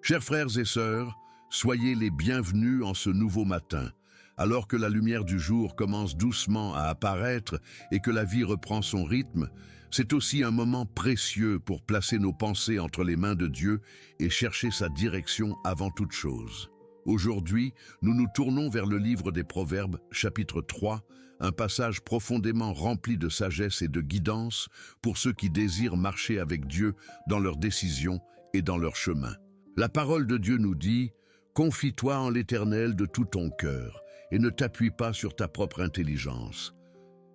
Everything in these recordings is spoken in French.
Chers frères et sœurs, soyez les bienvenus en ce nouveau matin. Alors que la lumière du jour commence doucement à apparaître et que la vie reprend son rythme, c'est aussi un moment précieux pour placer nos pensées entre les mains de Dieu et chercher sa direction avant toute chose. Aujourd'hui, nous nous tournons vers le livre des Proverbes, chapitre 3, un passage profondément rempli de sagesse et de guidance pour ceux qui désirent marcher avec Dieu dans leurs décisions et dans leur chemin. La parole de Dieu nous dit « Confie-toi en l'Éternel de tout ton cœur et ne t'appuie pas sur ta propre intelligence. »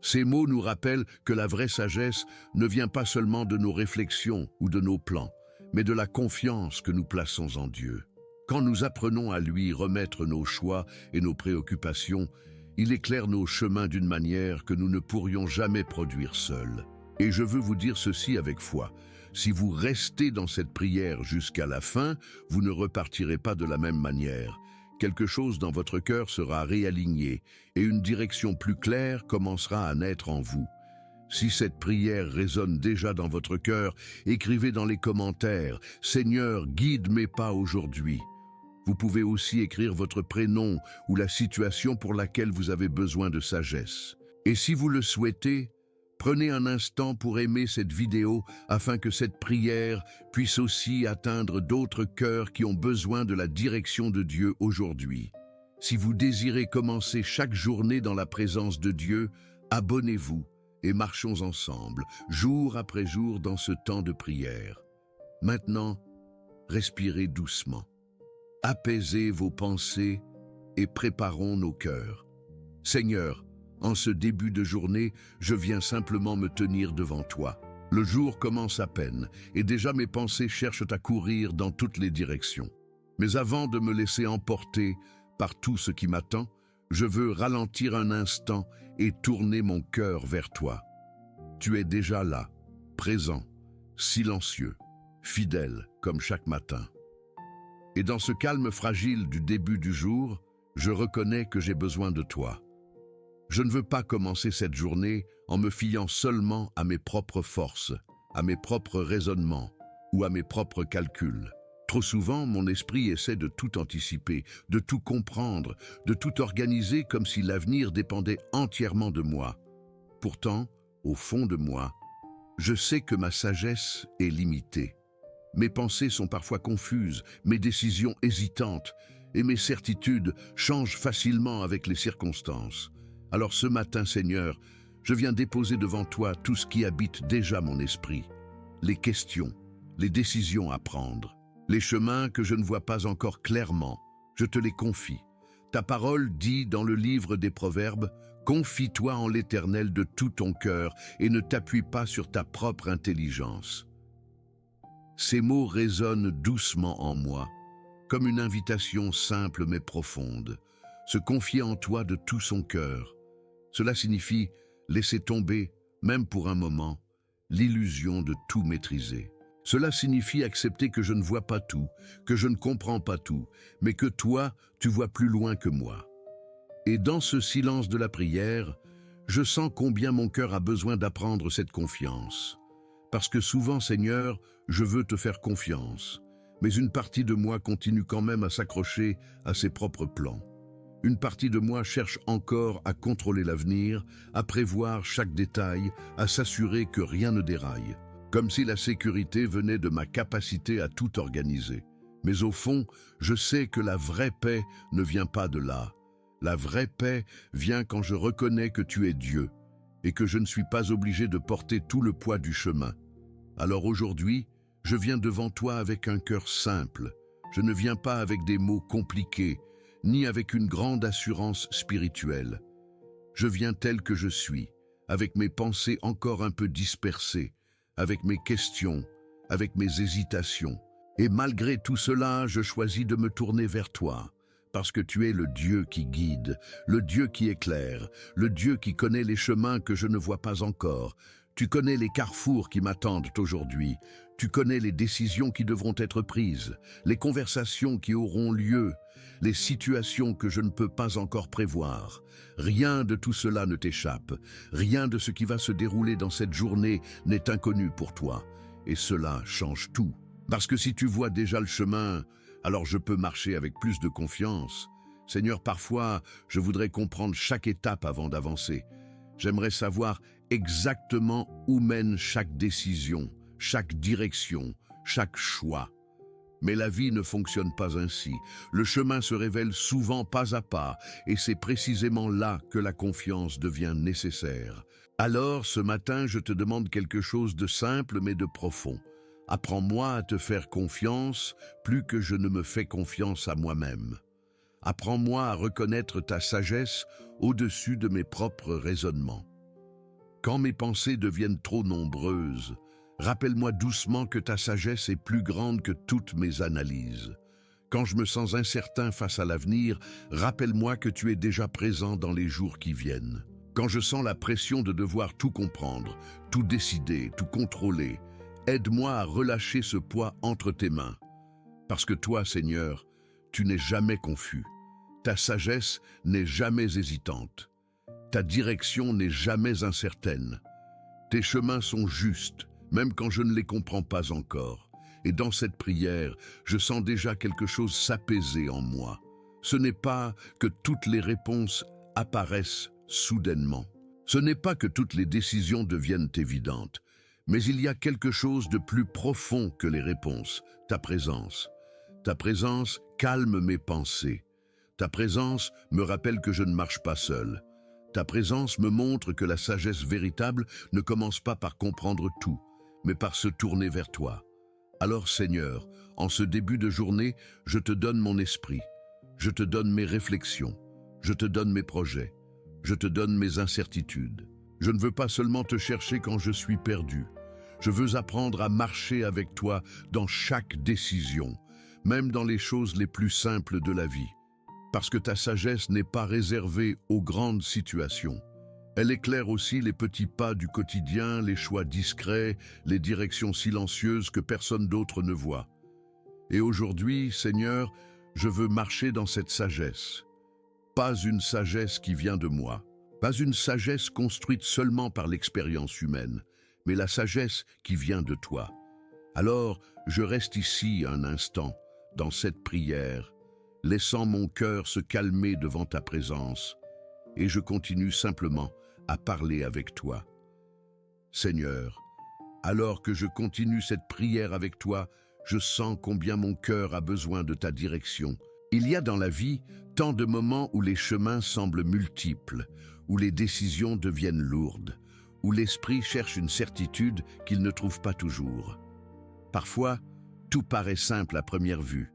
Ces mots nous rappellent que la vraie sagesse ne vient pas seulement de nos réflexions ou de nos plans, mais de la confiance que nous plaçons en Dieu. Quand nous apprenons à lui remettre nos choix et nos préoccupations, il éclaire nos chemins d'une manière que nous ne pourrions jamais produire seuls. Et je veux vous dire ceci avec foi. Si vous restez dans cette prière jusqu'à la fin, vous ne repartirez pas de la même manière. Quelque chose dans votre cœur sera réaligné et une direction plus claire commencera à naître en vous. Si cette prière résonne déjà dans votre cœur, écrivez dans les commentaires « Seigneur, guide mes pas aujourd'hui ». Vous pouvez aussi écrire votre prénom ou la situation pour laquelle vous avez besoin de sagesse. Et si vous le souhaitez, prenez un instant pour aimer cette vidéo afin que cette prière puisse aussi atteindre d'autres cœurs qui ont besoin de la direction de Dieu aujourd'hui. Si vous désirez commencer chaque journée dans la présence de Dieu, abonnez-vous et marchons ensemble, jour après jour dans ce temps de prière. Maintenant, respirez doucement. Apaisez vos pensées et préparons nos cœurs. Seigneur, en ce début de journée, je viens simplement me tenir devant toi. Le jour commence à peine et déjà mes pensées cherchent à courir dans toutes les directions. Mais avant de me laisser emporter par tout ce qui m'attend, je veux ralentir un instant et tourner mon cœur vers toi. Tu es déjà là, présent, silencieux, fidèle comme chaque matin. Et dans ce calme fragile du début du jour, je reconnais que j'ai besoin de toi. Je ne veux pas commencer cette journée en me fiant seulement à mes propres forces, à mes propres raisonnements ou à mes propres calculs. Trop souvent, mon esprit essaie de tout anticiper, de tout comprendre, de tout organiser comme si l'avenir dépendait entièrement de moi. Pourtant, au fond de moi, je sais que ma sagesse est limitée. Mes pensées sont parfois confuses, mes décisions hésitantes et mes certitudes changent facilement avec les circonstances. Alors ce matin, Seigneur, je viens déposer devant toi tout ce qui habite déjà mon esprit. Les questions, les décisions à prendre, les chemins que je ne vois pas encore clairement, je te les confie. Ta parole dit dans le livre des Proverbes, « Confie-toi en l'Éternel de tout ton cœur et ne t'appuie pas sur ta propre intelligence. » Ces mots résonnent doucement en moi, comme une invitation simple mais profonde. Se confier en toi de tout son cœur. Cela signifie laisser tomber, même pour un moment, l'illusion de tout maîtriser. Cela signifie accepter que je ne vois pas tout, que je ne comprends pas tout, mais que toi, tu vois plus loin que moi. Et dans ce silence de la prière, je sens combien mon cœur a besoin d'apprendre cette confiance. Parce que souvent, Seigneur, je veux te faire confiance, mais une partie de moi continue quand même à s'accrocher à ses propres plans. Une partie de moi cherche encore à contrôler l'avenir, à prévoir chaque détail, à s'assurer que rien ne déraille, comme si la sécurité venait de ma capacité à tout organiser. Mais au fond, je sais que la vraie paix ne vient pas de là. La vraie paix vient quand je reconnais que tu es Dieu et que je ne suis pas obligé de porter tout le poids du chemin. Alors aujourd'hui, je viens devant toi avec un cœur simple. Je ne viens pas avec des mots compliqués, ni avec une grande assurance spirituelle. Je viens tel que je suis, avec mes pensées encore un peu dispersées, avec mes questions, avec mes hésitations. Et malgré tout cela, je choisis de me tourner vers toi, parce que tu es le Dieu qui guide, le Dieu qui éclaire, le Dieu qui connaît les chemins que je ne vois pas encore. Tu connais les carrefours qui m'attendent aujourd'hui. Tu connais les décisions qui devront être prises, les conversations qui auront lieu, les situations que je ne peux pas encore prévoir. Rien de tout cela ne t'échappe. Rien de ce qui va se dérouler dans cette journée n'est inconnu pour toi. Et cela change tout. Parce que si tu vois déjà le chemin, alors je peux marcher avec plus de confiance. Seigneur, parfois, je voudrais comprendre chaque étape avant d'avancer. J'aimerais savoir exactement où mène chaque décision, chaque direction, chaque choix. Mais la vie ne fonctionne pas ainsi. Le chemin se révèle souvent pas à pas, et c'est précisément là que la confiance devient nécessaire. Alors, ce matin, je te demande quelque chose de simple mais de profond. Apprends-moi à te faire confiance plus que je ne me fais confiance à moi-même. Apprends-moi à reconnaître ta sagesse au-dessus de mes propres raisonnements. Quand mes pensées deviennent trop nombreuses, rappelle-moi doucement que ta sagesse est plus grande que toutes mes analyses. Quand je me sens incertain face à l'avenir, rappelle-moi que tu es déjà présent dans les jours qui viennent. Quand je sens la pression de devoir tout comprendre, tout décider, tout contrôler, aide-moi à relâcher ce poids entre tes mains. Parce que toi, Seigneur, tu n'es jamais confus. Ta sagesse n'est jamais hésitante. Ta direction n'est jamais incertaine. Tes chemins sont justes, même quand je ne les comprends pas encore. Et dans cette prière, je sens déjà quelque chose s'apaiser en moi. Ce n'est pas que toutes les réponses apparaissent soudainement. Ce n'est pas que toutes les décisions deviennent évidentes. Mais il y a quelque chose de plus profond que les réponses, ta présence. Ta présence calme mes pensées. Ta présence me rappelle que je ne marche pas seul. Ta présence me montre que la sagesse véritable ne commence pas par comprendre tout, mais par se tourner vers toi. Alors Seigneur, en ce début de journée, je te donne mon esprit, je te donne mes réflexions, je te donne mes projets, je te donne mes incertitudes. Je ne veux pas seulement te chercher quand je suis perdu. Je veux apprendre à marcher avec toi dans chaque décision, même dans les choses les plus simples de la vie. Parce que ta sagesse n'est pas réservée aux grandes situations. Elle éclaire aussi les petits pas du quotidien, les choix discrets, les directions silencieuses que personne d'autre ne voit. Et aujourd'hui, Seigneur, je veux marcher dans cette sagesse. Pas une sagesse qui vient de moi, pas une sagesse construite seulement par l'expérience humaine, mais la sagesse qui vient de toi. Alors, je reste ici un instant, dans cette prière, laissant mon cœur se calmer devant ta présence, et je continue simplement à parler avec toi. Seigneur, alors que je continue cette prière avec toi, je sens combien mon cœur a besoin de ta direction. Il y a dans la vie tant de moments où les chemins semblent multiples, où les décisions deviennent lourdes, où l'esprit cherche une certitude qu'il ne trouve pas toujours. Parfois, tout paraît simple à première vue.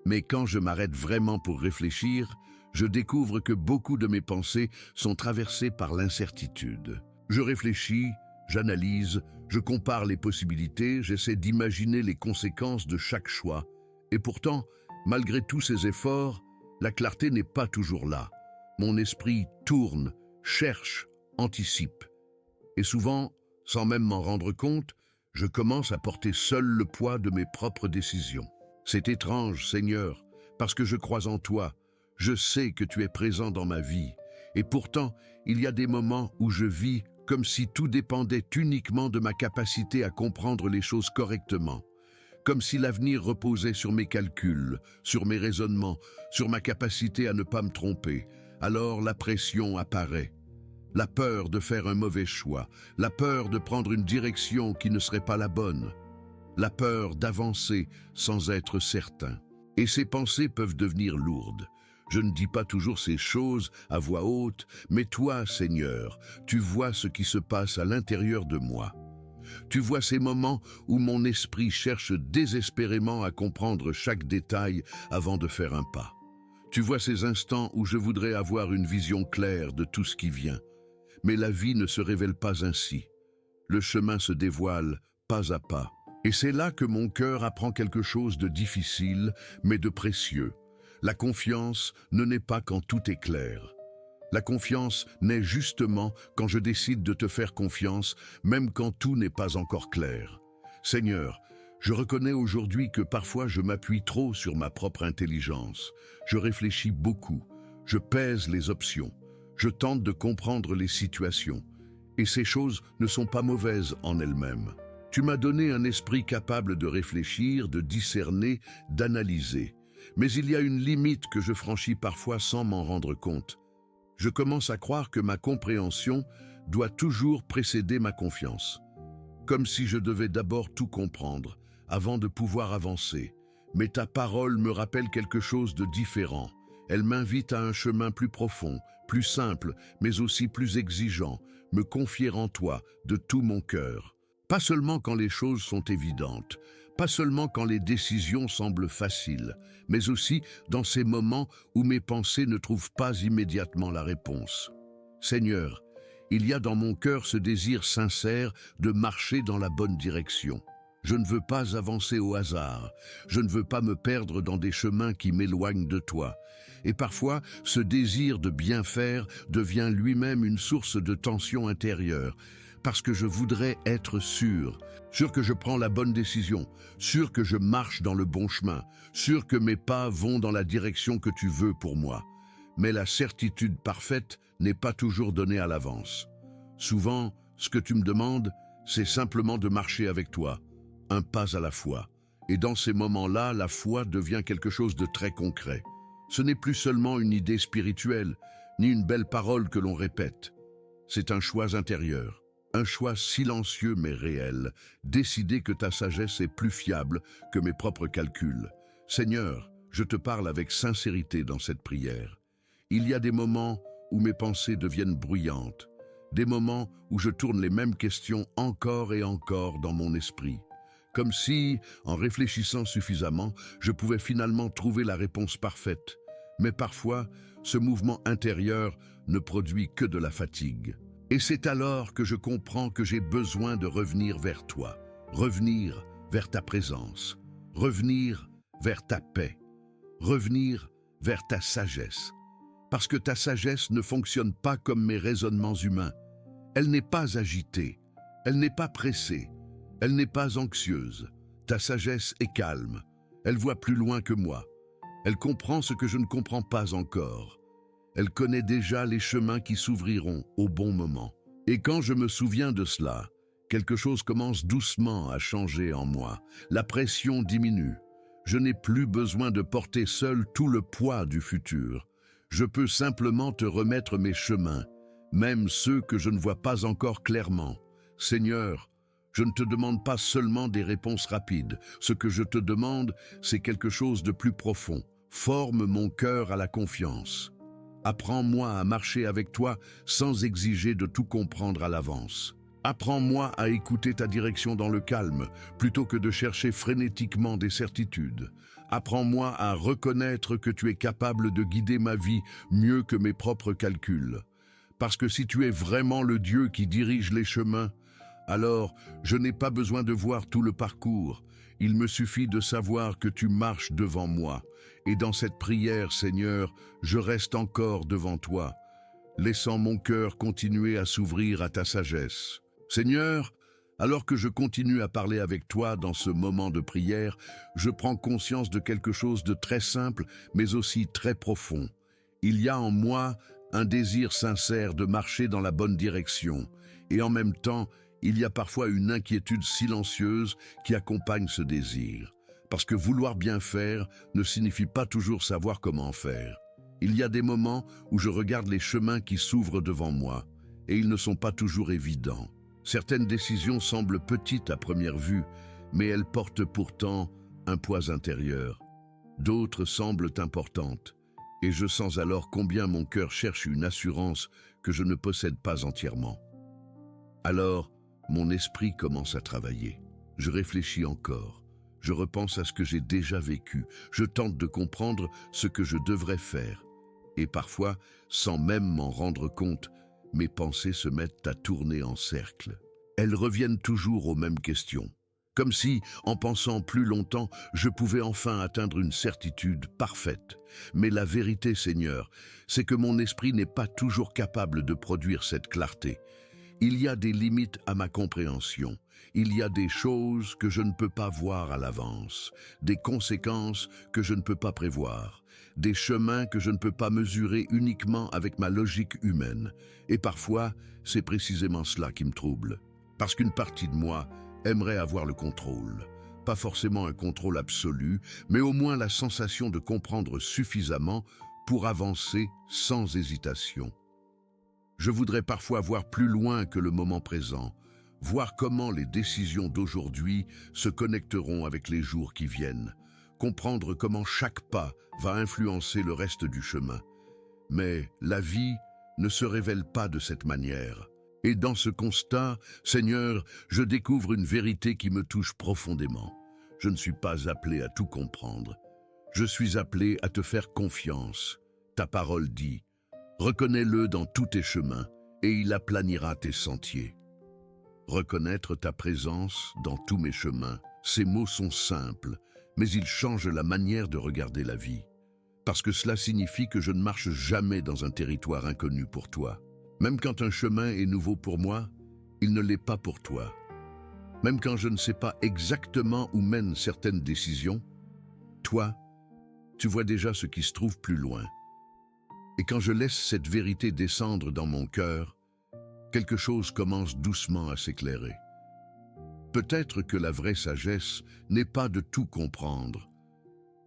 Mais quand je m'arrête vraiment pour réfléchir, je découvre que beaucoup de mes pensées sont traversées par l'incertitude. Je réfléchis, j'analyse, je compare les possibilités, j'essaie d'imaginer les conséquences de chaque choix. Et pourtant, malgré tous ces efforts, la clarté n'est pas toujours là. Mon esprit tourne, cherche, anticipe. Et souvent, sans même m'en rendre compte, je commence à porter seul le poids de mes propres décisions. C'est étrange, Seigneur, parce que je crois en toi. Je sais que tu es présent dans ma vie. Et pourtant, il y a des moments où je vis comme si tout dépendait uniquement de ma capacité à comprendre les choses correctement. Comme si l'avenir reposait sur mes calculs, sur mes raisonnements, sur ma capacité à ne pas me tromper. Alors la pression apparaît. La peur de faire un mauvais choix, la peur de prendre une direction qui ne serait pas la bonne. La peur d'avancer sans être certain. Et ces pensées peuvent devenir lourdes. Je ne dis pas toujours ces choses à voix haute, mais toi, Seigneur, tu vois ce qui se passe à l'intérieur de moi. Tu vois ces moments où mon esprit cherche désespérément à comprendre chaque détail avant de faire un pas. Tu vois ces instants où je voudrais avoir une vision claire de tout ce qui vient. Mais la vie ne se révèle pas ainsi. Le chemin se dévoile pas à pas. Et c'est là que mon cœur apprend quelque chose de difficile, mais de précieux. La confiance ne naît pas quand tout est clair. La confiance naît justement quand je décide de te faire confiance, même quand tout n'est pas encore clair. Seigneur, je reconnais aujourd'hui que parfois je m'appuie trop sur ma propre intelligence. Je réfléchis beaucoup, je pèse les options, je tente de comprendre les situations. Et ces choses ne sont pas mauvaises en elles-mêmes. Tu m'as donné un esprit capable de réfléchir, de discerner, d'analyser. Mais il y a une limite que je franchis parfois sans m'en rendre compte. Je commence à croire que ma compréhension doit toujours précéder ma confiance. Comme si je devais d'abord tout comprendre, avant de pouvoir avancer. Mais ta parole me rappelle quelque chose de différent. Elle m'invite à un chemin plus profond, plus simple, mais aussi plus exigeant, me confier en toi de tout mon cœur. Pas seulement quand les choses sont évidentes, pas seulement quand les décisions semblent faciles, mais aussi dans ces moments où mes pensées ne trouvent pas immédiatement la réponse. Seigneur, il y a dans mon cœur ce désir sincère de marcher dans la bonne direction. Je ne veux pas avancer au hasard, je ne veux pas me perdre dans des chemins qui m'éloignent de toi. Et parfois, ce désir de bien faire devient lui-même une source de tension intérieure, parce que je voudrais être sûr que je prends la bonne décision, sûr que je marche dans le bon chemin, sûr que mes pas vont dans la direction que tu veux pour moi. Mais la certitude parfaite n'est pas toujours donnée à l'avance. Souvent, ce que tu me demandes, c'est simplement de marcher avec toi, un pas à la fois. Et dans ces moments-là, la foi devient quelque chose de très concret. Ce n'est plus seulement une idée spirituelle, ni une belle parole que l'on répète. C'est un choix intérieur, un choix silencieux mais réel, décider que ta sagesse est plus fiable que mes propres calculs. Seigneur, je te parle avec sincérité dans cette prière. Il y a des moments où mes pensées deviennent bruyantes, des moments où je tourne les mêmes questions encore et encore dans mon esprit. Comme si, en réfléchissant suffisamment, je pouvais finalement trouver la réponse parfaite. Mais parfois, ce mouvement intérieur ne produit que de la fatigue. Et c'est alors que je comprends que j'ai besoin de revenir vers toi, revenir vers ta présence, revenir vers ta paix, revenir vers ta sagesse. Parce que ta sagesse ne fonctionne pas comme mes raisonnements humains. Elle n'est pas agitée, elle n'est pas pressée. Elle n'est pas anxieuse. Ta sagesse est calme. Elle voit plus loin que moi. Elle comprend ce que je ne comprends pas encore. Elle connaît déjà les chemins qui s'ouvriront au bon moment. Et quand je me souviens de cela, quelque chose commence doucement à changer en moi. La pression diminue. Je n'ai plus besoin de porter seul tout le poids du futur. Je peux simplement te remettre mes chemins, même ceux que je ne vois pas encore clairement. Seigneur, je ne te demande pas seulement des réponses rapides. Ce que je te demande, c'est quelque chose de plus profond. Forme mon cœur à la confiance. Apprends-moi à marcher avec toi sans exiger de tout comprendre à l'avance. Apprends-moi à écouter ta direction dans le calme, plutôt que de chercher frénétiquement des certitudes. Apprends-moi à reconnaître que tu es capable de guider ma vie mieux que mes propres calculs. Parce que si tu es vraiment le Dieu qui dirige les chemins, alors, je n'ai pas besoin de voir tout le parcours. Il me suffit de savoir que tu marches devant moi. Et dans cette prière, Seigneur, je reste encore devant toi, laissant mon cœur continuer à s'ouvrir à ta sagesse. Seigneur, alors que je continue à parler avec toi dans ce moment de prière, je prends conscience de quelque chose de très simple, mais aussi très profond. Il y a en moi un désir sincère de marcher dans la bonne direction. Et en même temps, il y a parfois une inquiétude silencieuse qui accompagne ce désir. Parce que vouloir bien faire ne signifie pas toujours savoir comment faire. Il y a des moments où je regarde les chemins qui s'ouvrent devant moi, et ils ne sont pas toujours évidents. Certaines décisions semblent petites à première vue, mais elles portent pourtant un poids intérieur. D'autres semblent importantes, et je sens alors combien mon cœur cherche une assurance que je ne possède pas entièrement. Alors, mon esprit commence à travailler. Je réfléchis encore. Je repense à ce que j'ai déjà vécu. Je tente de comprendre ce que je devrais faire. Et parfois, sans même m'en rendre compte, mes pensées se mettent à tourner en cercle. Elles reviennent toujours aux mêmes questions. Comme si, en pensant plus longtemps, je pouvais enfin atteindre une certitude parfaite. Mais la vérité, Seigneur, c'est que mon esprit n'est pas toujours capable de produire cette clarté. Il y a des limites à ma compréhension. Il y a des choses que je ne peux pas voir à l'avance, des conséquences que je ne peux pas prévoir, des chemins que je ne peux pas mesurer uniquement avec ma logique humaine. Et parfois, c'est précisément cela qui me trouble. Parce qu'une partie de moi aimerait avoir le contrôle. pas forcément un contrôle absolu, mais au moins la sensation de comprendre suffisamment pour avancer sans hésitation. Je voudrais parfois voir plus loin que le moment présent, voir comment les décisions d'aujourd'hui se connecteront avec les jours qui viennent, comprendre comment chaque pas va influencer le reste du chemin. Mais la vie ne se révèle pas de cette manière. Et dans ce constat, Seigneur, je découvre une vérité qui me touche profondément. Je ne suis pas appelé à tout comprendre. Je suis appelé à te faire confiance. Ta parole dit: reconnais-le dans tous tes chemins, et il aplanira tes sentiers. Reconnaître ta présence dans tous mes chemins, ces mots sont simples, mais ils changent la manière de regarder la vie. Parce que cela signifie que je ne marche jamais dans un territoire inconnu pour toi. Même quand un chemin est nouveau pour moi, il ne l'est pas pour toi. Même quand je ne sais pas exactement où mènent certaines décisions, toi, tu vois déjà ce qui se trouve plus loin. Et quand je laisse cette vérité descendre dans mon cœur, quelque chose commence doucement à s'éclairer. Peut-être que la vraie sagesse n'est pas de tout comprendre.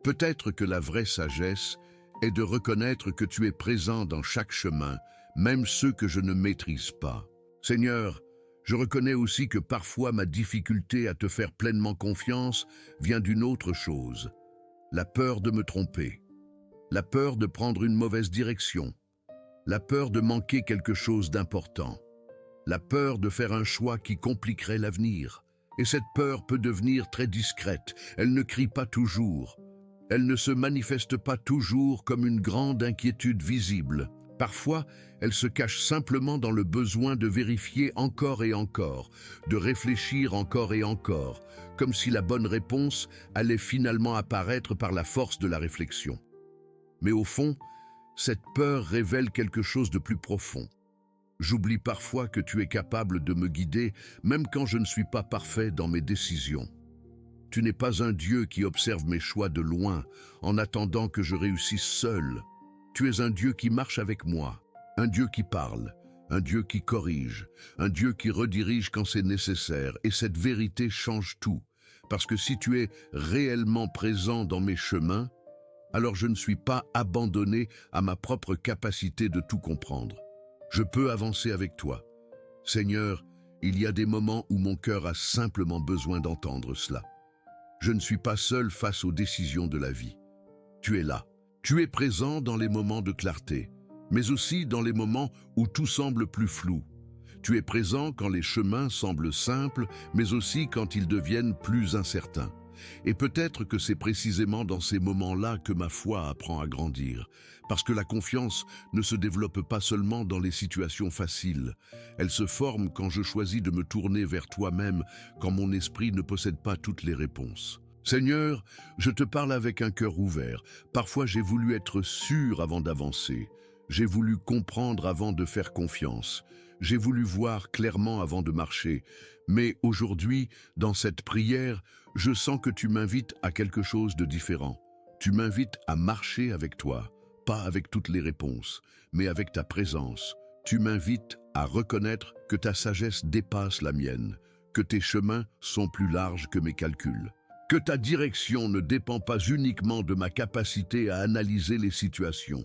Peut-être que la vraie sagesse est de reconnaître que tu es présent dans chaque chemin, même ceux que je ne maîtrise pas. Seigneur, je reconnais aussi que parfois ma difficulté à te faire pleinement confiance vient d'une autre chose, la peur de me tromper. La peur de prendre une mauvaise direction, la peur de manquer quelque chose d'important, la peur de faire un choix qui compliquerait l'avenir. Et cette peur peut devenir très discrète, elle ne crie pas toujours, elle ne se manifeste pas toujours comme une grande inquiétude visible. Parfois, elle se cache simplement dans le besoin de vérifier encore et encore, de réfléchir encore et encore, comme si la bonne réponse allait finalement apparaître par la force de la réflexion. Mais au fond, cette peur révèle quelque chose de plus profond. J'oublie parfois que tu es capable de me guider, même quand je ne suis pas parfait dans mes décisions. Tu n'es pas un Dieu qui observe mes choix de loin, en attendant que je réussisse seul. Tu es un Dieu qui marche avec moi, un Dieu qui parle, un Dieu qui corrige, un Dieu qui redirige quand c'est nécessaire, et cette vérité change tout. Parce que si tu es réellement présent dans mes chemins, alors je ne suis pas abandonné à ma propre capacité de tout comprendre. Je peux avancer avec toi. Seigneur, il y a des moments où mon cœur a simplement besoin d'entendre cela. Je ne suis pas seul face aux décisions de la vie. Tu es là. Tu es présent dans les moments de clarté, mais aussi dans les moments où tout semble plus flou. Tu es présent quand les chemins semblent simples, mais aussi quand ils deviennent plus incertains. Et peut-être que c'est précisément dans ces moments-là que ma foi apprend à grandir, parce que la confiance ne se développe pas seulement dans les situations faciles. Elle se forme quand je choisis de me tourner vers toi-même, quand mon esprit ne possède pas toutes les réponses. Seigneur, je te parle avec un cœur ouvert. Parfois j'ai voulu être sûr avant d'avancer. J'ai voulu comprendre avant de faire confiance. J'ai voulu voir clairement avant de marcher. Mais aujourd'hui, dans cette prière, je sens que tu m'invites à quelque chose de différent. Tu m'invites à marcher avec toi, pas avec toutes les réponses, mais avec ta présence. Tu m'invites à reconnaître que ta sagesse dépasse la mienne, que tes chemins sont plus larges que mes calculs, que ta direction ne dépend pas uniquement de ma capacité à analyser les situations.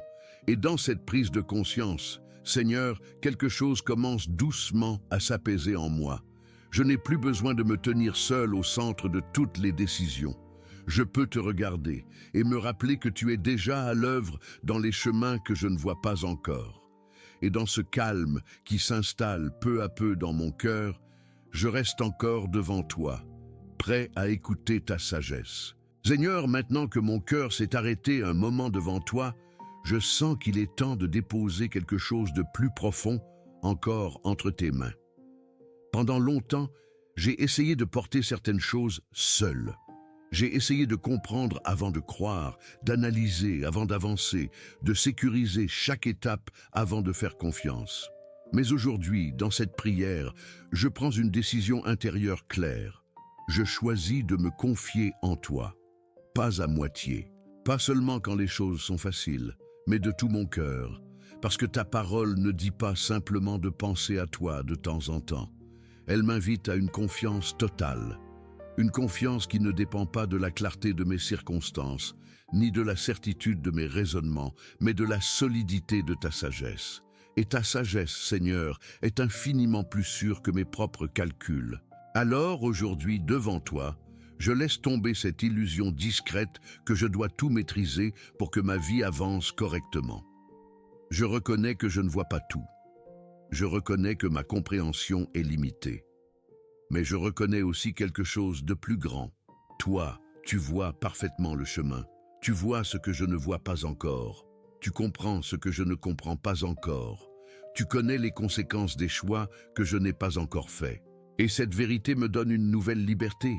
Et dans cette prise de conscience, Seigneur, quelque chose commence doucement à s'apaiser en moi. Je n'ai plus besoin de me tenir seul au centre de toutes les décisions. Je peux te regarder et me rappeler que tu es déjà à l'œuvre dans les chemins que je ne vois pas encore. Et dans ce calme qui s'installe peu à peu dans mon cœur, je reste encore devant toi, prêt à écouter ta sagesse. Seigneur, maintenant que mon cœur s'est arrêté un moment devant toi, je sens qu'il est temps de déposer quelque chose de plus profond encore entre tes mains. Pendant longtemps, j'ai essayé de porter certaines choses seul. J'ai essayé de comprendre avant de croire, d'analyser avant d'avancer, de sécuriser chaque étape avant de faire confiance. Mais aujourd'hui, dans cette prière, je prends une décision intérieure claire. Je choisis de me confier en toi, pas à moitié, pas seulement quand les choses sont faciles, mais de tout mon cœur, parce que ta parole ne dit pas simplement de penser à toi de temps en temps. Elle m'invite à une confiance totale. Une confiance qui ne dépend pas de la clarté de mes circonstances, ni de la certitude de mes raisonnements, mais de la solidité de ta sagesse. Et ta sagesse, Seigneur, est infiniment plus sûre que mes propres calculs. Alors, aujourd'hui, devant toi, je laisse tomber cette illusion discrète que je dois tout maîtriser pour que ma vie avance correctement. Je reconnais que je ne vois pas tout. Je reconnais que ma compréhension est limitée. Mais je reconnais aussi quelque chose de plus grand. Toi, tu vois parfaitement le chemin. Tu vois ce que je ne vois pas encore. Tu comprends ce que je ne comprends pas encore. Tu connais les conséquences des choix que je n'ai pas encore faits. Et cette vérité me donne une nouvelle liberté.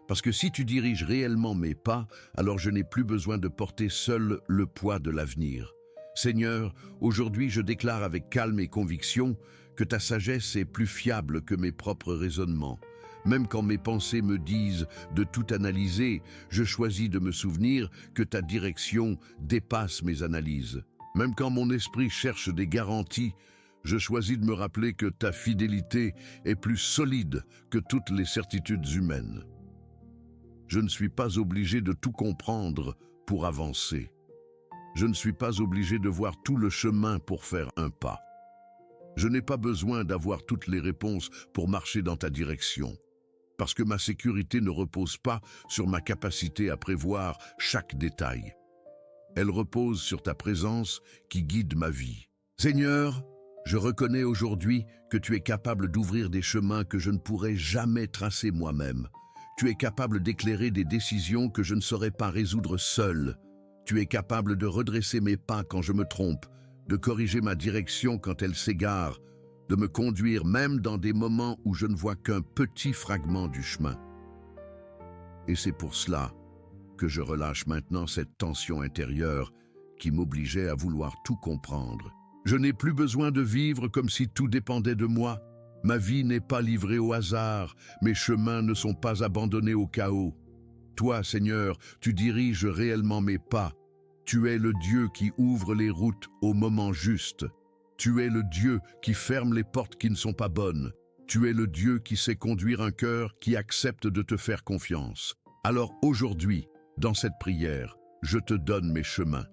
Parce que si tu diriges réellement mes pas, alors je n'ai plus besoin de porter seul le poids de l'avenir. Seigneur, aujourd'hui je déclare avec calme et conviction que ta sagesse est plus fiable que mes propres raisonnements. Même quand mes pensées me disent de tout analyser, je choisis de me souvenir que ta direction dépasse mes analyses. Même quand mon esprit cherche des garanties, je choisis de me rappeler que ta fidélité est plus solide que toutes les certitudes humaines. Je ne suis pas obligé de tout comprendre pour avancer. Je ne suis pas obligé de voir tout le chemin pour faire un pas. Je n'ai pas besoin d'avoir toutes les réponses pour marcher dans ta direction. Parce que ma sécurité ne repose pas sur ma capacité à prévoir chaque détail. Elle repose sur ta présence qui guide ma vie. Seigneur, je reconnais aujourd'hui que tu es capable d'ouvrir des chemins que je ne pourrais jamais tracer moi-même. Tu es capable d'éclairer des décisions que je ne saurais pas résoudre seul. Tu es capable de redresser mes pas quand je me trompe, de corriger ma direction quand elle s'égare, de me conduire même dans des moments où je ne vois qu'un petit fragment du chemin. Et c'est pour cela que je relâche maintenant cette tension intérieure qui m'obligeait à vouloir tout comprendre. Je n'ai plus besoin de vivre comme si tout dépendait de moi. Ma vie n'est pas livrée au hasard, mes chemins ne sont pas abandonnés au chaos. Toi, Seigneur, tu diriges réellement mes pas. Tu es le Dieu qui ouvre les routes au moment juste. Tu es le Dieu qui ferme les portes qui ne sont pas bonnes. Tu es le Dieu qui sait conduire un cœur qui accepte de te faire confiance. Alors aujourd'hui, dans cette prière, je te donne mes chemins,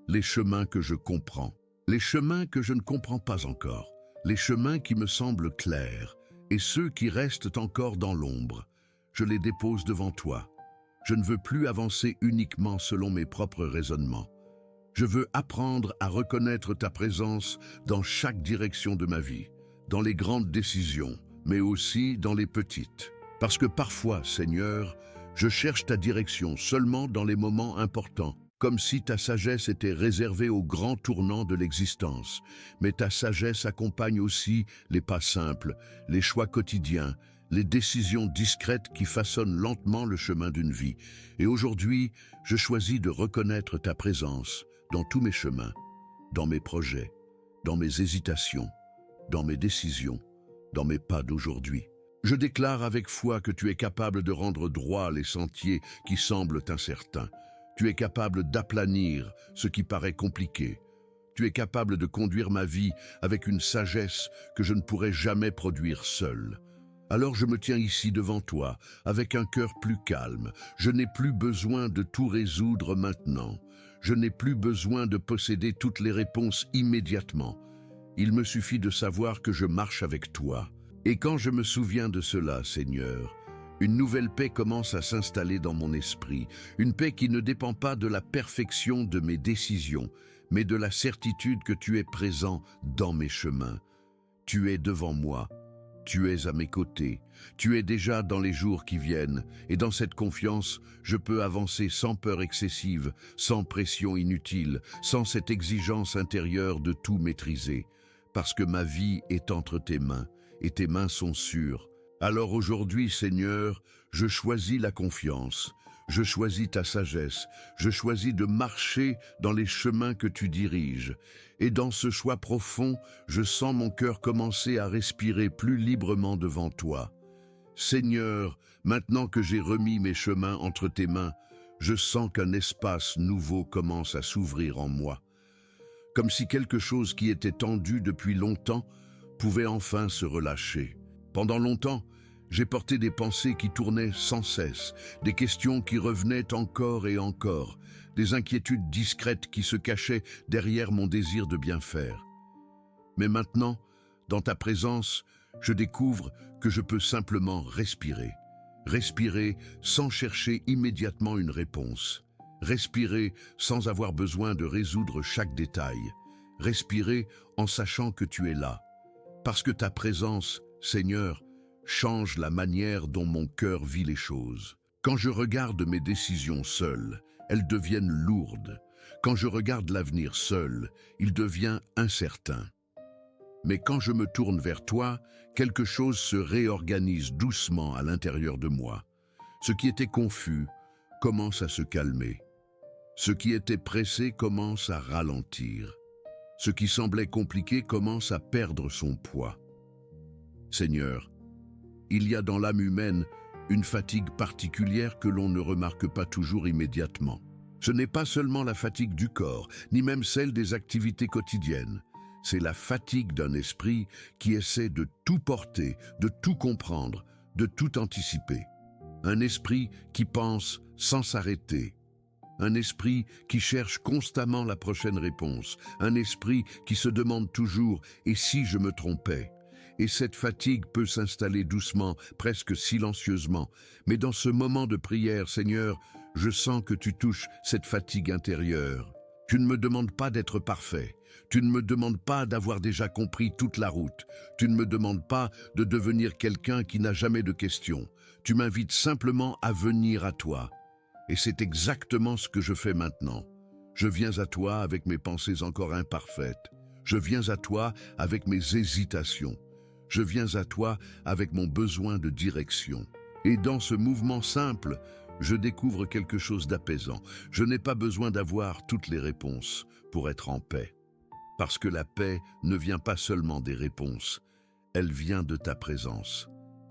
les chemins que je comprends, les chemins que je ne comprends pas encore, les chemins qui me semblent clairs et ceux qui restent encore dans l'ombre. Je les dépose devant toi. Je ne veux plus avancer uniquement selon mes propres raisonnements. Je veux apprendre à reconnaître ta présence dans chaque direction de ma vie, dans les grandes décisions, mais aussi dans les petites. Parce que parfois, Seigneur, je cherche ta direction seulement dans les moments importants, comme si ta sagesse était réservée aux grands tournants de l'existence. Mais ta sagesse accompagne aussi les pas simples, les choix quotidiens, les décisions discrètes qui façonnent lentement le chemin d'une vie. Et aujourd'hui, je choisis de reconnaître ta présence dans tous mes chemins, dans mes projets, dans mes hésitations, dans mes décisions, dans mes pas d'aujourd'hui. Je déclare avec foi que tu es capable de rendre droit les sentiers qui semblent incertains. Tu es capable d'aplanir ce qui paraît compliqué. Tu es capable de conduire ma vie avec une sagesse que je ne pourrais jamais produire seul. Alors je me tiens ici devant toi, avec un cœur plus calme. Je n'ai plus besoin de tout résoudre maintenant. Je n'ai plus besoin de posséder toutes les réponses immédiatement. Il me suffit de savoir que je marche avec toi. Et quand je me souviens de cela, Seigneur, une nouvelle paix commence à s'installer dans mon esprit. Une paix qui ne dépend pas de la perfection de mes décisions, mais de la certitude que tu es présent dans mes chemins. Tu es devant moi. Tu es à mes côtés, tu es déjà dans les jours qui viennent, et dans cette confiance, je peux avancer sans peur excessive, sans pression inutile, sans cette exigence intérieure de tout maîtriser, parce que ma vie est entre tes mains, et tes mains sont sûres. Alors aujourd'hui, Seigneur, je choisis la confiance, je choisis ta sagesse, je choisis de marcher dans les chemins que tu diriges. Et dans ce choix profond, je sens mon cœur commencer à respirer plus librement devant toi. Seigneur, maintenant que j'ai remis mes chemins entre tes mains, je sens qu'un espace nouveau commence à s'ouvrir en moi. Comme si quelque chose qui était tendu depuis longtemps pouvait enfin se relâcher. Pendant longtemps, J'ai porté des pensées qui tournaient sans cesse, des questions qui revenaient encore et encore, des inquiétudes discrètes qui se cachaient derrière mon désir de bien faire. Mais maintenant, dans ta présence, je découvre que je peux simplement respirer. Respirer sans chercher immédiatement une réponse. Respirer sans avoir besoin de résoudre chaque détail. Respirer en sachant que tu es là. Parce que ta présence, Seigneur, change la manière dont mon cœur vit les choses. Quand je regarde mes décisions seules, elles deviennent lourdes. Quand je regarde l'avenir seul, il devient incertain. Mais quand je me tourne vers toi, quelque chose se réorganise doucement à l'intérieur de moi. Ce qui était confus commence à se calmer. Ce qui était pressé commence à ralentir. Ce qui semblait compliqué commence à perdre son poids. Seigneur, il y a dans l'âme humaine une fatigue particulière que l'on ne remarque pas toujours immédiatement. Ce n'est pas seulement la fatigue du corps, ni même celle des activités quotidiennes. C'est la fatigue d'un esprit qui essaie de tout porter, de tout comprendre, de tout anticiper. Un esprit qui pense sans s'arrêter. Un esprit qui cherche constamment la prochaine réponse. Un esprit qui se demande toujours « et si je me trompais ?» Et cette fatigue peut s'installer doucement, presque silencieusement. Mais dans ce moment de prière, Seigneur, je sens que tu touches cette fatigue intérieure. Tu ne me demandes pas d'être parfait. Tu ne me demandes pas d'avoir déjà compris toute la route. Tu ne me demandes pas de devenir quelqu'un qui n'a jamais de questions. Tu m'invites simplement à venir à toi. Et c'est exactement ce que je fais maintenant. Je viens à toi avec mes pensées encore imparfaites. Je viens à toi avec mes hésitations. Je viens à toi avec mon besoin de direction. Et dans ce mouvement simple, je découvre quelque chose d'apaisant. Je n'ai pas besoin d'avoir toutes les réponses pour être en paix. Parce que la paix ne vient pas seulement des réponses, elle vient de ta présence.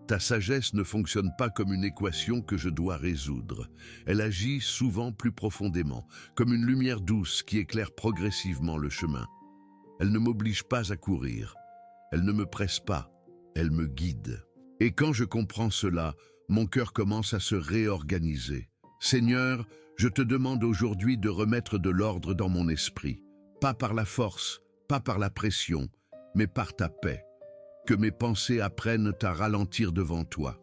Ta sagesse ne fonctionne pas comme une équation que je dois résoudre. Elle agit souvent plus profondément, comme une lumière douce qui éclaire progressivement le chemin. Elle ne m'oblige pas à courir. Elle ne me presse pas, elle me guide. Et quand je comprends cela, mon cœur commence à se réorganiser. Seigneur, je te demande aujourd'hui de remettre de l'ordre dans mon esprit. Pas par la force, pas par la pression, mais par ta paix. Que mes pensées apprennent à ralentir devant toi.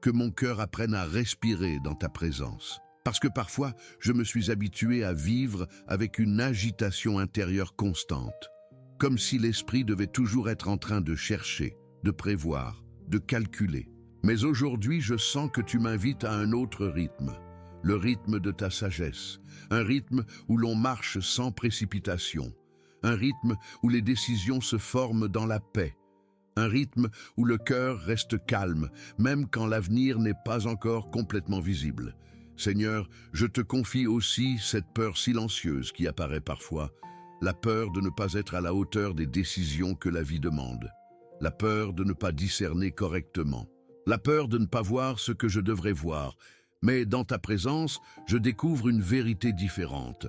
Que mon cœur apprenne à respirer dans ta présence. Parce que parfois, je me suis habitué à vivre avec une agitation intérieure constante. Comme si l'esprit devait toujours être en train de chercher, de prévoir, de calculer. Mais aujourd'hui, je sens que tu m'invites à un autre rythme. Le rythme de ta sagesse. Un rythme où l'on marche sans précipitation. Un rythme où les décisions se forment dans la paix. Un rythme où le cœur reste calme, même quand l'avenir n'est pas encore complètement visible. Seigneur, je te confie aussi cette peur silencieuse qui apparaît parfois. La peur de ne pas être à la hauteur des décisions que la vie demande. La peur de ne pas discerner correctement. La peur de ne pas voir ce que je devrais voir. Mais dans ta présence, je découvre une vérité différente.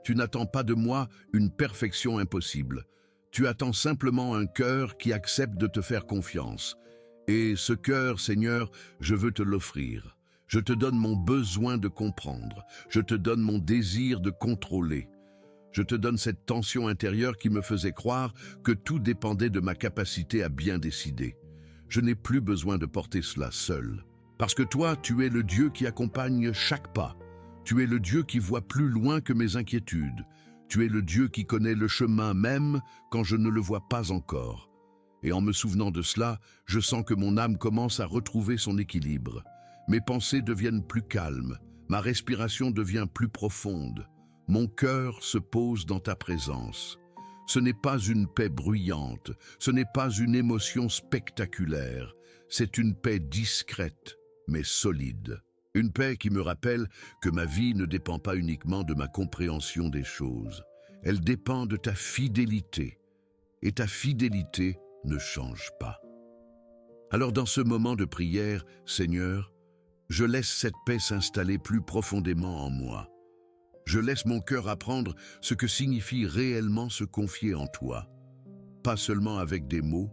Tu n'attends pas de moi une perfection impossible. Tu attends simplement un cœur qui accepte de te faire confiance. Et ce cœur, Seigneur, je veux te l'offrir. Je te donne mon besoin de comprendre. Je te donne mon désir de contrôler. Je te donne cette tension intérieure qui me faisait croire que tout dépendait de ma capacité à bien décider. Je n'ai plus besoin de porter cela seul. Parce que toi, tu es le Dieu qui accompagne chaque pas. Tu es le Dieu qui voit plus loin que mes inquiétudes. Tu es le Dieu qui connaît le chemin même quand je ne le vois pas encore. Et en me souvenant de cela, je sens que mon âme commence à retrouver son équilibre. Mes pensées deviennent plus calmes, ma respiration devient plus profonde. Mon cœur se pose dans ta présence. Ce n'est pas une paix bruyante, ce n'est pas une émotion spectaculaire, c'est une paix discrète, mais solide. Une paix qui me rappelle que ma vie ne dépend pas uniquement de ma compréhension des choses. Elle dépend de ta fidélité. Et ta fidélité ne change pas. Alors dans ce moment de prière, Seigneur, je laisse cette paix s'installer plus profondément en moi. Je laisse mon cœur apprendre ce que signifie réellement se confier en toi. Pas seulement avec des mots,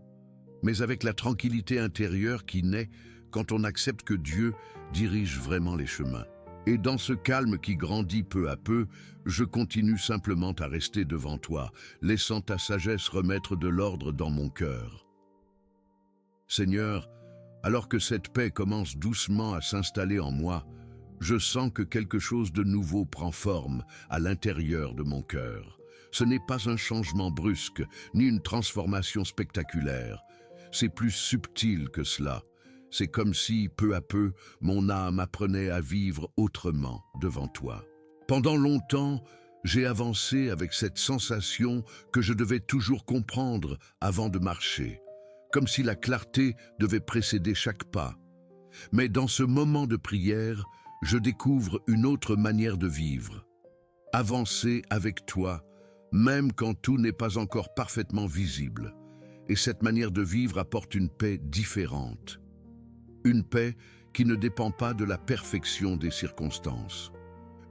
mais avec la tranquillité intérieure qui naît quand on accepte que Dieu dirige vraiment les chemins. Et dans ce calme qui grandit peu à peu, je continue simplement à rester devant toi, laissant ta sagesse remettre de l'ordre dans mon cœur. Seigneur, alors que cette paix commence doucement à s'installer en moi, je sens que quelque chose de nouveau prend forme à l'intérieur de mon cœur. Ce n'est pas un changement brusque, ni une transformation spectaculaire. C'est plus subtil que cela. C'est comme si, peu à peu, mon âme apprenait à vivre autrement devant toi. Pendant longtemps, j'ai avancé avec cette sensation que je devais toujours comprendre avant de marcher, comme si la clarté devait précéder chaque pas. Mais dans ce moment de prière, je découvre une autre manière de vivre. Avancer avec toi, même quand tout n'est pas encore parfaitement visible. Et cette manière de vivre apporte une paix différente. Une paix qui ne dépend pas de la perfection des circonstances.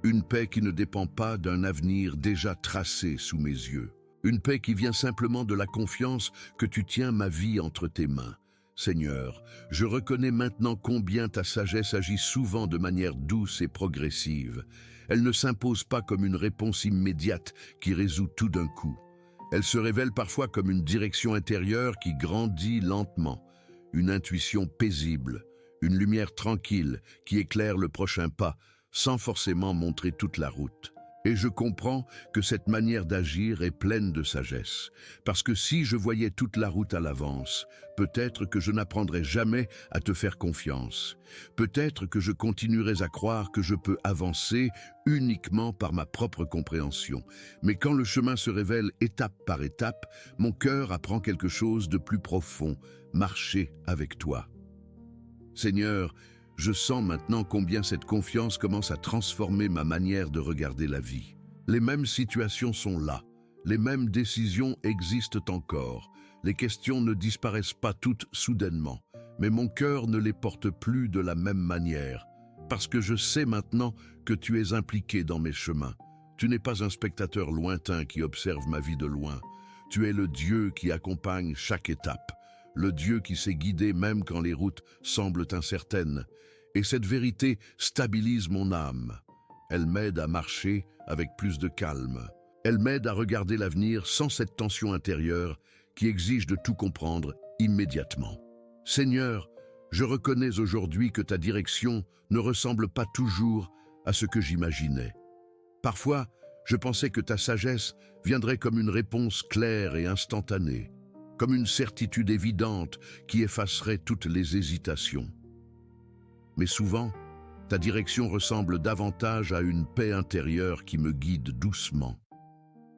Une paix qui ne dépend pas d'un avenir déjà tracé sous mes yeux. Une paix qui vient simplement de la confiance que tu tiens ma vie entre tes mains. Seigneur, je reconnais maintenant combien ta sagesse agit souvent de manière douce et progressive. Elle ne s'impose pas comme une réponse immédiate qui résout tout d'un coup. Elle se révèle parfois comme une direction intérieure qui grandit lentement. Une intuition paisible, une lumière tranquille qui éclaire le prochain pas, sans forcément montrer toute la route. Et je comprends que cette manière d'agir est pleine de sagesse, parce que si je voyais toute la route à l'avance, peut-être que je n'apprendrais jamais à te faire confiance. Peut-être que je continuerais à croire que je peux avancer uniquement par ma propre compréhension. Mais quand le chemin se révèle étape par étape, mon cœur apprend quelque chose de plus profond, marcher avec toi. Seigneur, je sens maintenant combien cette confiance commence à transformer ma manière de regarder la vie. Les mêmes situations sont là, les mêmes décisions existent encore, les questions ne disparaissent pas toutes soudainement, mais mon cœur ne les porte plus de la même manière, parce que je sais maintenant que tu es impliqué dans mes chemins. Tu n'es pas un spectateur lointain qui observe ma vie de loin, tu es le Dieu qui accompagne chaque étape. Le Dieu qui sait guider même quand les routes semblent incertaines. Et cette vérité stabilise mon âme. Elle m'aide à marcher avec plus de calme. Elle m'aide à regarder l'avenir sans cette tension intérieure qui exige de tout comprendre immédiatement. Seigneur, je reconnais aujourd'hui que ta direction ne ressemble pas toujours à ce que j'imaginais. Parfois, je pensais que ta sagesse viendrait comme une réponse claire et instantanée, comme une certitude évidente qui effacerait toutes les hésitations. Mais souvent, ta direction ressemble davantage à une paix intérieure qui me guide doucement.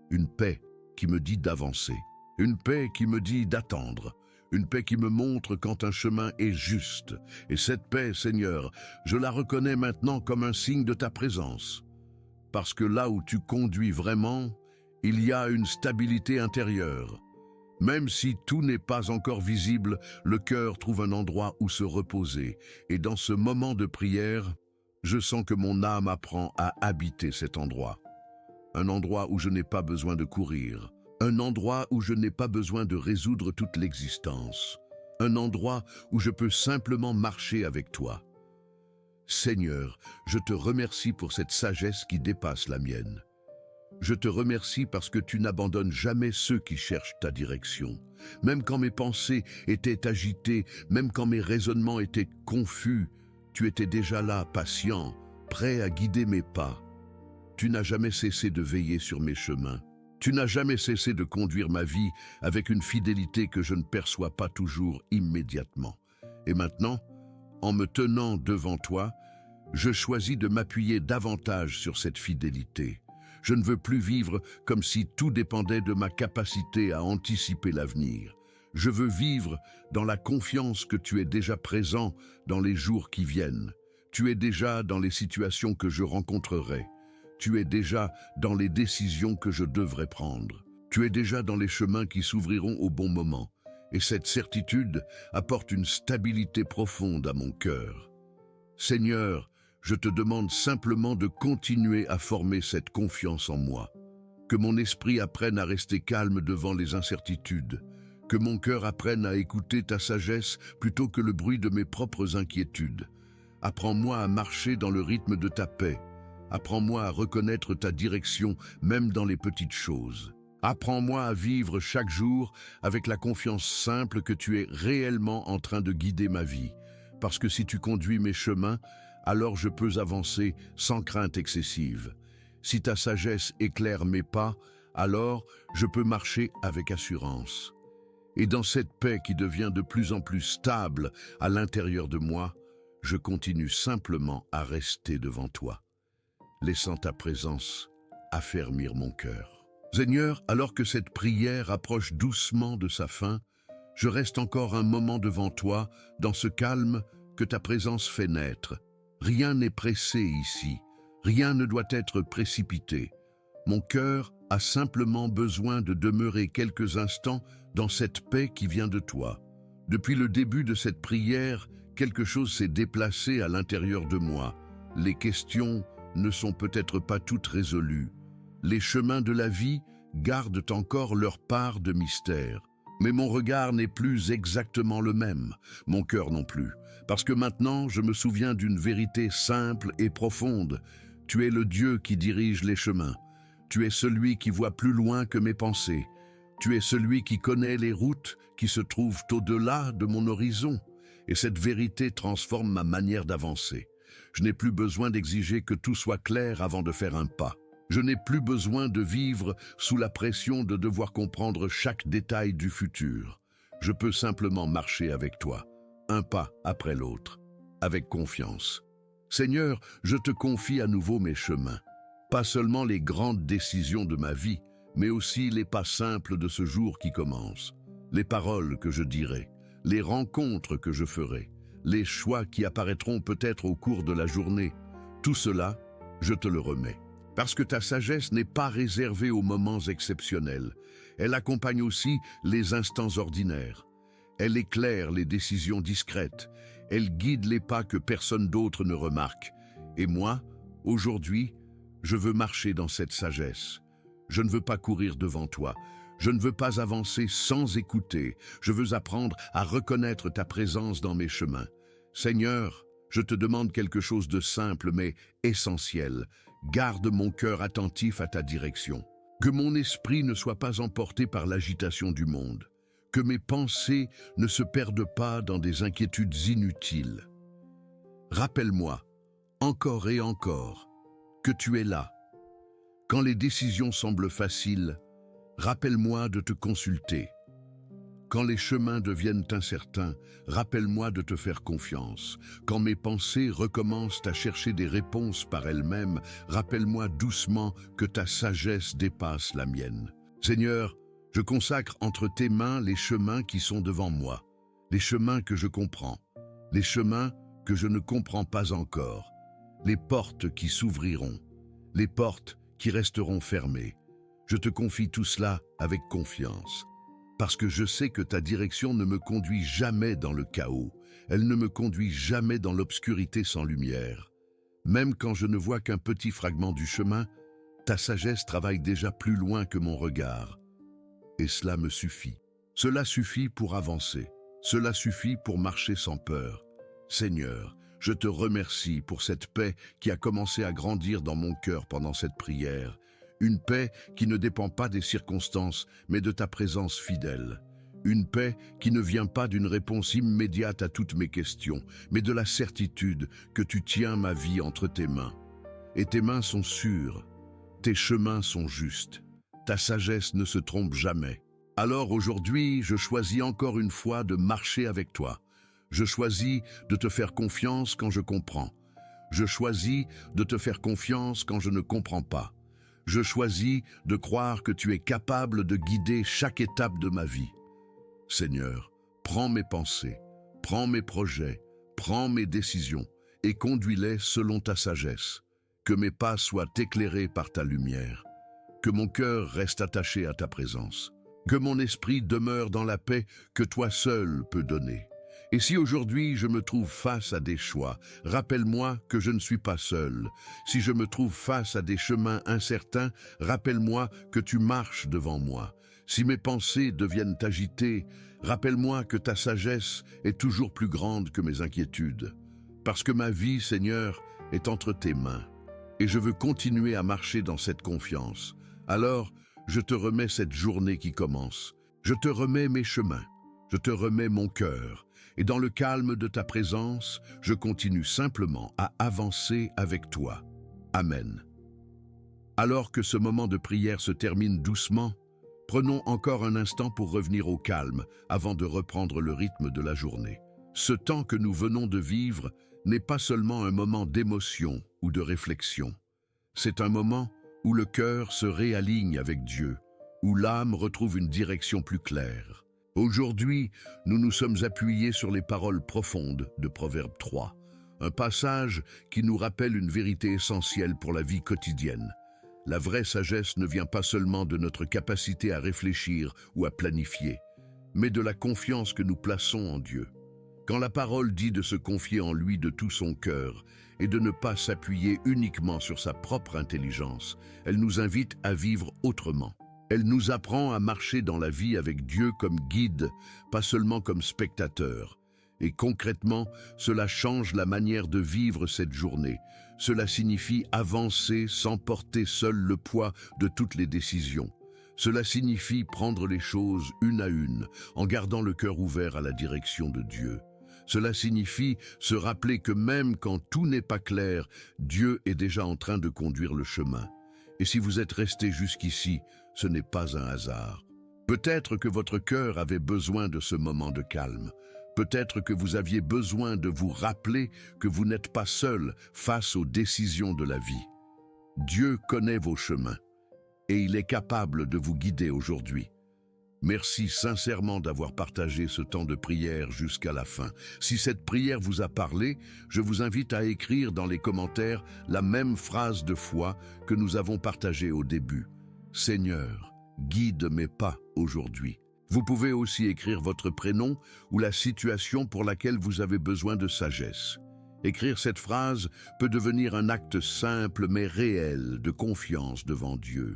Une paix qui me dit d'avancer. Une paix qui me dit d'attendre. Une paix qui me montre quand un chemin est juste. Et cette paix, Seigneur, je la reconnais maintenant comme un signe de ta présence. Parce que là où tu conduis vraiment, il y a une stabilité intérieure. Même si tout n'est pas encore visible, le cœur trouve un endroit où se reposer. Et dans ce moment de prière, je sens que mon âme apprend à habiter cet endroit. Un endroit où je n'ai pas besoin de courir. Un endroit où je n'ai pas besoin de résoudre toute l'existence. Un endroit où je peux simplement marcher avec toi. Seigneur, je te remercie pour cette sagesse qui dépasse la mienne. Je te remercie parce que tu n'abandonnes jamais ceux qui cherchent ta direction. Même quand mes pensées étaient agitées, même quand mes raisonnements étaient confus, tu étais déjà là, patient, prêt à guider mes pas. Tu n'as jamais cessé de veiller sur mes chemins. Tu n'as jamais cessé de conduire ma vie avec une fidélité que je ne perçois pas toujours immédiatement. Et maintenant, en me tenant devant toi, je choisis de m'appuyer davantage sur cette fidélité. Je ne veux plus vivre comme si tout dépendait de ma capacité à anticiper l'avenir. Je veux vivre dans la confiance que tu es déjà présent dans les jours qui viennent. Tu es déjà dans les situations que je rencontrerai. Tu es déjà dans les décisions que je devrais prendre. Tu es déjà dans les chemins qui s'ouvriront au bon moment. Et cette certitude apporte une stabilité profonde à mon cœur. Seigneur, je te demande simplement de continuer à former cette confiance en moi. Que mon esprit apprenne à rester calme devant les incertitudes. Que mon cœur apprenne à écouter ta sagesse plutôt que le bruit de mes propres inquiétudes. Apprends-moi à marcher dans le rythme de ta paix. Apprends-moi à reconnaître ta direction, même dans les petites choses. Apprends-moi à vivre chaque jour avec la confiance simple que tu es réellement en train de guider ma vie. Parce que si tu conduis mes chemins, alors je peux avancer sans crainte excessive. Si ta sagesse éclaire mes pas, alors je peux marcher avec assurance. Et dans cette paix qui devient de plus en plus stable à l'intérieur de moi, je continue simplement à rester devant toi, laissant ta présence affermir mon cœur. Seigneur, alors que cette prière approche doucement de sa fin, je reste encore un moment devant toi, dans ce calme que ta présence fait naître. Rien n'est pressé ici, rien ne doit être précipité. Mon cœur a simplement besoin de demeurer quelques instants dans cette paix qui vient de toi. Depuis le début de cette prière, quelque chose s'est déplacé à l'intérieur de moi. Les questions ne sont peut-être pas toutes résolues. Les chemins de la vie gardent encore leur part de mystère. Mais mon regard n'est plus exactement le même, mon cœur non plus, parce que maintenant je me souviens d'une vérité simple et profonde. Tu es le Dieu qui dirige les chemins. Tu es celui qui voit plus loin que mes pensées. Tu es celui qui connaît les routes qui se trouvent au-delà de mon horizon. Et cette vérité transforme ma manière d'avancer. Je n'ai plus besoin d'exiger que tout soit clair avant de faire un pas. Je n'ai plus besoin de vivre sous la pression de devoir comprendre chaque détail du futur. Je peux simplement marcher avec toi, un pas après l'autre, avec confiance. Seigneur, je te confie à nouveau mes chemins. Pas seulement les grandes décisions de ma vie, mais aussi les pas simples de ce jour qui commence. Les paroles que je dirai, les rencontres que je ferai, les choix qui apparaîtront peut-être au cours de la journée. Tout cela, je te le remets. Parce que ta sagesse n'est pas réservée aux moments exceptionnels. Elle accompagne aussi les instants ordinaires. Elle éclaire les décisions discrètes. Elle guide les pas que personne d'autre ne remarque. Et moi, aujourd'hui, je veux marcher dans cette sagesse. Je ne veux pas courir devant toi. Je ne veux pas avancer sans écouter. Je veux apprendre à reconnaître ta présence dans mes chemins. Seigneur, je te demande quelque chose de simple mais essentiel. Garde mon cœur attentif à ta direction. Que mon esprit ne soit pas emporté par l'agitation du monde. Que mes pensées ne se perdent pas dans des inquiétudes inutiles. Rappelle-moi, encore et encore, que tu es là. Quand les décisions semblent faciles, rappelle-moi de te consulter. Quand les chemins deviennent incertains, rappelle-moi de te faire confiance. Quand mes pensées recommencent à chercher des réponses par elles-mêmes, rappelle-moi doucement que ta sagesse dépasse la mienne. Seigneur, je consacre entre tes mains les chemins qui sont devant moi, les chemins que je comprends, les chemins que je ne comprends pas encore, les portes qui s'ouvriront, les portes qui resteront fermées. Je te confie tout cela avec confiance. Parce que je sais que ta direction ne me conduit jamais dans le chaos, elle ne me conduit jamais dans l'obscurité sans lumière. Même quand je ne vois qu'un petit fragment du chemin, ta sagesse travaille déjà plus loin que mon regard. Et cela me suffit. Cela suffit pour avancer. Cela suffit pour marcher sans peur. Seigneur, je te remercie pour cette paix qui a commencé à grandir dans mon cœur pendant cette prière. Une paix qui ne dépend pas des circonstances, mais de ta présence fidèle. Une paix qui ne vient pas d'une réponse immédiate à toutes mes questions, mais de la certitude que tu tiens ma vie entre tes mains. Et tes mains sont sûres, tes chemins sont justes, ta sagesse ne se trompe jamais. Alors aujourd'hui, je choisis encore une fois de marcher avec toi. Je choisis de te faire confiance quand je comprends. Je choisis de te faire confiance quand je ne comprends pas. Je choisis de croire que tu es capable de guider chaque étape de ma vie. Seigneur, prends mes pensées, prends mes projets, prends mes décisions et conduis-les selon ta sagesse. Que mes pas soient éclairés par ta lumière. Que mon cœur reste attaché à ta présence. Que mon esprit demeure dans la paix que toi seul peux donner. Et si aujourd'hui je me trouve face à des choix, rappelle-moi que je ne suis pas seul. Si je me trouve face à des chemins incertains, rappelle-moi que tu marches devant moi. Si mes pensées deviennent agitées, rappelle-moi que ta sagesse est toujours plus grande que mes inquiétudes. Parce que ma vie, Seigneur, est entre tes mains. Et je veux continuer à marcher dans cette confiance. Alors, je te remets cette journée qui commence. Je te remets mes chemins. Je te remets mon cœur. Et dans le calme de ta présence, je continue simplement à avancer avec toi. Amen. Alors que ce moment de prière se termine doucement, prenons encore un instant pour revenir au calme avant de reprendre le rythme de la journée. Ce temps que nous venons de vivre n'est pas seulement un moment d'émotion ou de réflexion. C'est un moment où le cœur se réaligne avec Dieu, où l'âme retrouve une direction plus claire. Aujourd'hui, nous nous sommes appuyés sur les paroles profondes de Proverbe 3, un passage qui nous rappelle une vérité essentielle pour la vie quotidienne. La vraie sagesse ne vient pas seulement de notre capacité à réfléchir ou à planifier, mais de la confiance que nous plaçons en Dieu. Quand la parole dit de se confier en lui de tout son cœur et de ne pas s'appuyer uniquement sur sa propre intelligence, elle nous invite à vivre autrement. Elle nous apprend à marcher dans la vie avec Dieu comme guide, pas seulement comme spectateur. Et concrètement, cela change la manière de vivre cette journée. Cela signifie avancer sans porter seul le poids de toutes les décisions. Cela signifie prendre les choses une à une, en gardant le cœur ouvert à la direction de Dieu. Cela signifie se rappeler que même quand tout n'est pas clair, Dieu est déjà en train de conduire le chemin. Et si vous êtes resté jusqu'ici, ce n'est pas un hasard. Peut-être que votre cœur avait besoin de ce moment de calme. Peut-être que vous aviez besoin de vous rappeler que vous n'êtes pas seul face aux décisions de la vie. Dieu connaît vos chemins et il est capable de vous guider aujourd'hui. Merci sincèrement d'avoir partagé ce temps de prière jusqu'à la fin. Si cette prière vous a parlé, je vous invite à écrire dans les commentaires la même phrase de foi que nous avons partagée au début. Seigneur, guide mes pas aujourd'hui. Vous pouvez aussi écrire votre prénom ou la situation pour laquelle vous avez besoin de sagesse. Écrire cette phrase peut devenir un acte simple mais réel de confiance devant Dieu.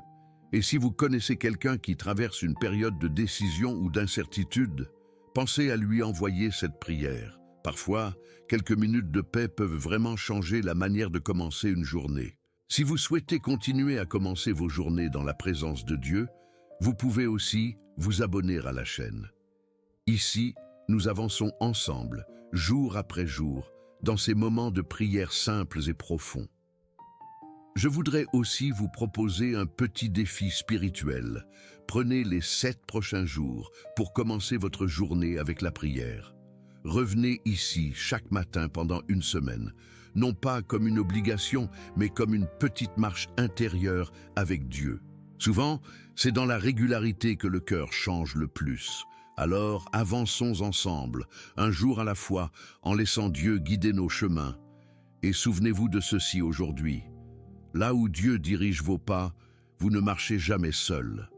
Et si vous connaissez quelqu'un qui traverse une période de décision ou d'incertitude, pensez à lui envoyer cette prière. Parfois, quelques minutes de paix peuvent vraiment changer la manière de commencer une journée. Si vous souhaitez continuer à commencer vos journées dans la présence de Dieu, vous pouvez aussi vous abonner à la chaîne. Ici, nous avançons ensemble, jour après jour, dans ces moments de prière simples et profonds. Je voudrais aussi vous proposer un petit défi spirituel. Prenez les 7 prochains jours pour commencer votre journée avec la prière. Revenez ici chaque matin pendant une semaine, non pas comme une obligation, mais comme une petite marche intérieure avec Dieu. Souvent, c'est dans la régularité que le cœur change le plus. Alors, avançons ensemble, un jour à la fois, en laissant Dieu guider nos chemins. Et souvenez-vous de ceci aujourd'hui. Là où Dieu dirige vos pas, vous ne marchez jamais seul.